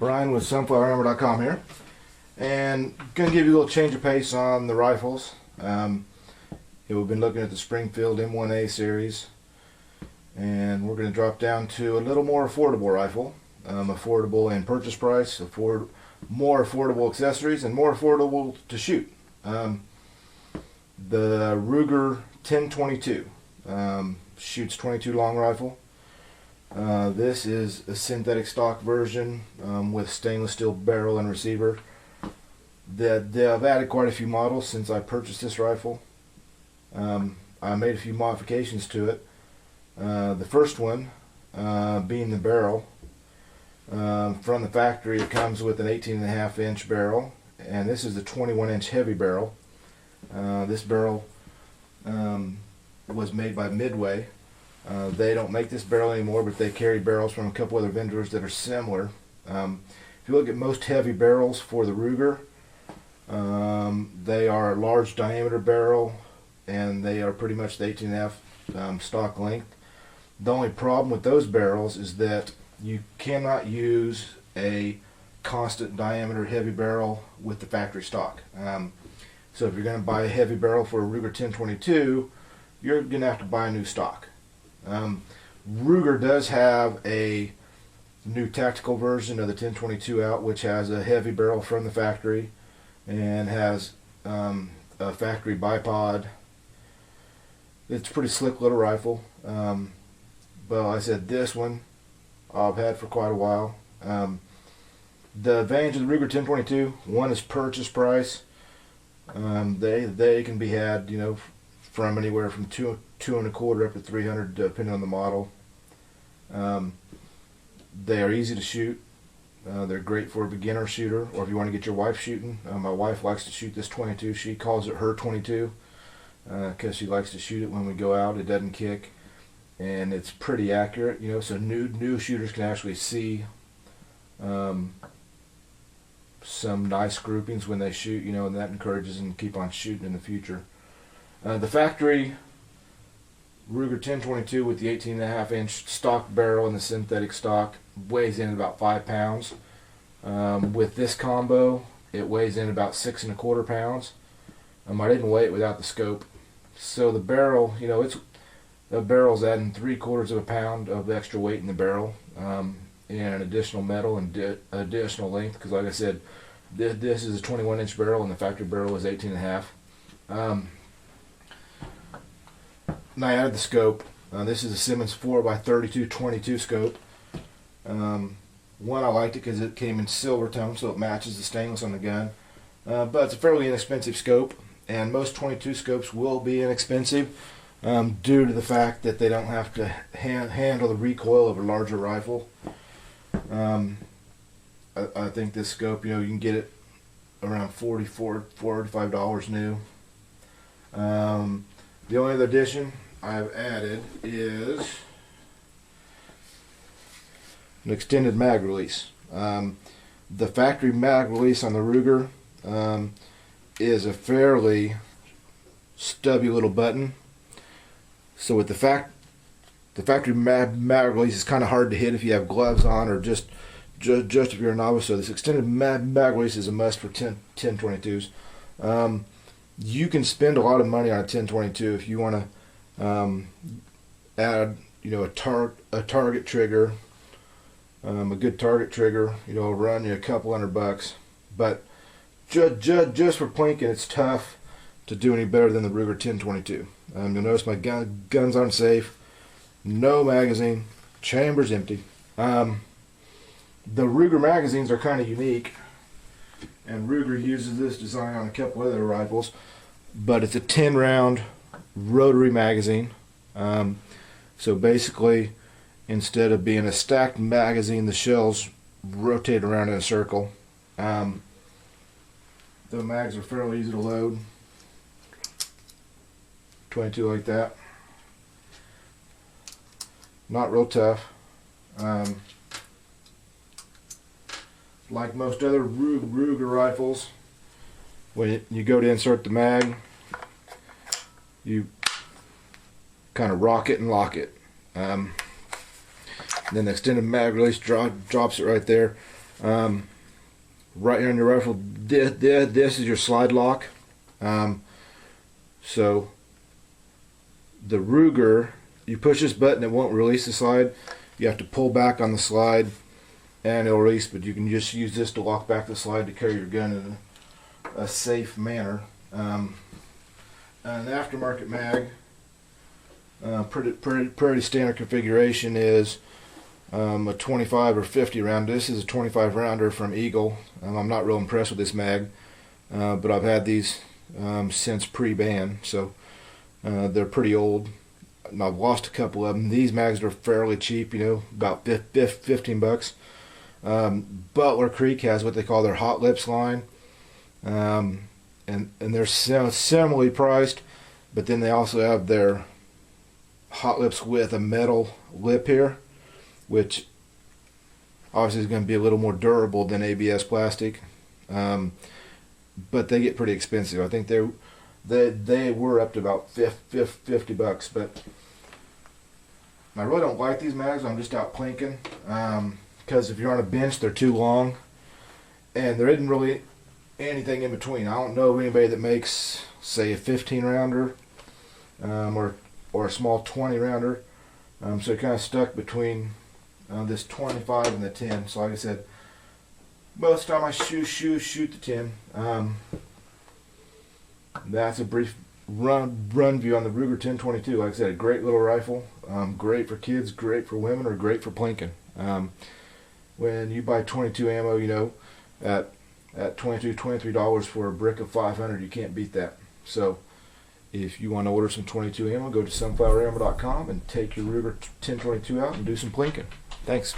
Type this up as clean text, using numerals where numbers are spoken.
Brian with sunflowerhammer.com here, and gonna give you a little change of pace on the rifles. We've been looking at the Springfield M1A series, and we're gonna drop down to a little more affordable rifle, affordable in purchase price, more affordable accessories, and more affordable to shoot. The Ruger 1022 shoots 22 long rifle. This is a synthetic stock version with stainless steel barrel and receiver. I've added quite a few models since I purchased this rifle. I made a few modifications to it. The first one being the barrel. From the factory, it comes with an 18.5-inch barrel, and this is the 21-inch heavy barrel. This barrel was made by Midway. They don't make this barrel anymore, but they carry barrels from a couple other vendors that are similar. If you look at most heavy barrels for the Ruger, they are a large diameter barrel, and they are pretty much the 18.5 stock length. The only problem with those barrels is that you cannot use a constant diameter heavy barrel with the factory stock. So if you're going to buy a heavy barrel for a Ruger 1022, you're going to have to buy a new stock. Ruger does have a new tactical version of the 1022 out, which has a heavy barrel from the factory and has a factory bipod. It's a pretty slick little rifle. But like I said, this one I've had for quite a while. The advantage of the Ruger 1022, one is purchase price. They can be had, from anywhere from $225 up to $300, depending on the model. They are easy to shoot. They're great for a beginner shooter, or if you want to get your wife shooting. My wife likes to shoot this 22. She calls it her 22 because she likes to shoot it when we go out. It doesn't kick, and it's pretty accurate. So new shooters can actually see some nice groupings when they shoot. And that encourages them to keep on shooting in the future. The factory Ruger 1022 with the 18.5-inch stock barrel and the synthetic stock weighs in about 5 pounds. With this combo, it weighs in about 6.25 pounds. I didn't weigh it without the scope. So the barrel, the barrel's adding 3/4 pound of extra weight in the barrel, and an additional metal and additional length. Because like I said, this is a 21-inch barrel and the factory barrel is 18.5. And I added the scope. This is a Simmons 4x32-22 scope. One, I liked it because it came in silver tone, so it matches the stainless on the gun. But it's a fairly inexpensive scope, and most 22 scopes will be inexpensive due to the fact that they don't have to handle the recoil of a larger rifle. I think this scope, you can get it around $45 new. The only other addition I've added is an extended mag release. The factory mag release on the Ruger is a fairly stubby little button. So with the factory mag release is kind of hard to hit if you have gloves on, or just if you're a novice. So this extended mag release is a must for 1022s. You can spend a lot of money on a 1022 if you want to add, a target trigger, a good target trigger. It'll run you a couple $100. But just for plinking, it's tough to do any better than the Ruger 1022. You'll notice my guns aren't safe, no magazine, chamber's empty. The Ruger magazines are kind of unique, and Ruger uses this design on a couple other rifles, but it's a 10-round rotary magazine. So basically, instead of being a stacked magazine, the shells rotate around in a circle. The mags are fairly easy to load. 22 like that. Not real tough. Like most other Ruger rifles, when you go to insert the mag, you kind of rock it and lock it. Then the extended mag release drops it right there. Right here on your rifle, this is your slide lock. So the Ruger, you push this button, it won't release the slide. You have to pull back on the slide and it'll release, but you can just use this to lock back the slide to carry your gun in a safe manner. An aftermarket mag, pretty standard configuration is a 25 or 50 round. This is a 25 rounder from Eagle. I'm not real impressed with this mag, but I've had these since pre-ban, so they're pretty old. And I've lost a couple of them. These mags are fairly cheap, about 15 bucks. Butler Creek has what they call their Hot Lips line, and they're similarly priced, but then they also have their Hot Lips with a metal lip here, which obviously is going to be a little more durable than ABS plastic, but they get pretty expensive. I think they were up to about 50 bucks, but I really don't like these mags. I'm just out plinking, because if you're on a bench, they're too long, and there isn't really anything in between. I don't know of anybody that makes, say, a 15 rounder or a small 20 rounder, so you're kind of stuck between this 25 and the 10. So like I said, most time I shoot the 10. That's a brief run view on the Ruger 10/22. Like I said, a great little rifle, great for kids, great for women, or great for plinking. When you buy 22 ammo, at $23 for a brick of 500, you can't beat that. So if you want to order some 22 ammo, go to sunflowerammo.com and take your Ruger 10/22 out and do some plinking. Thanks.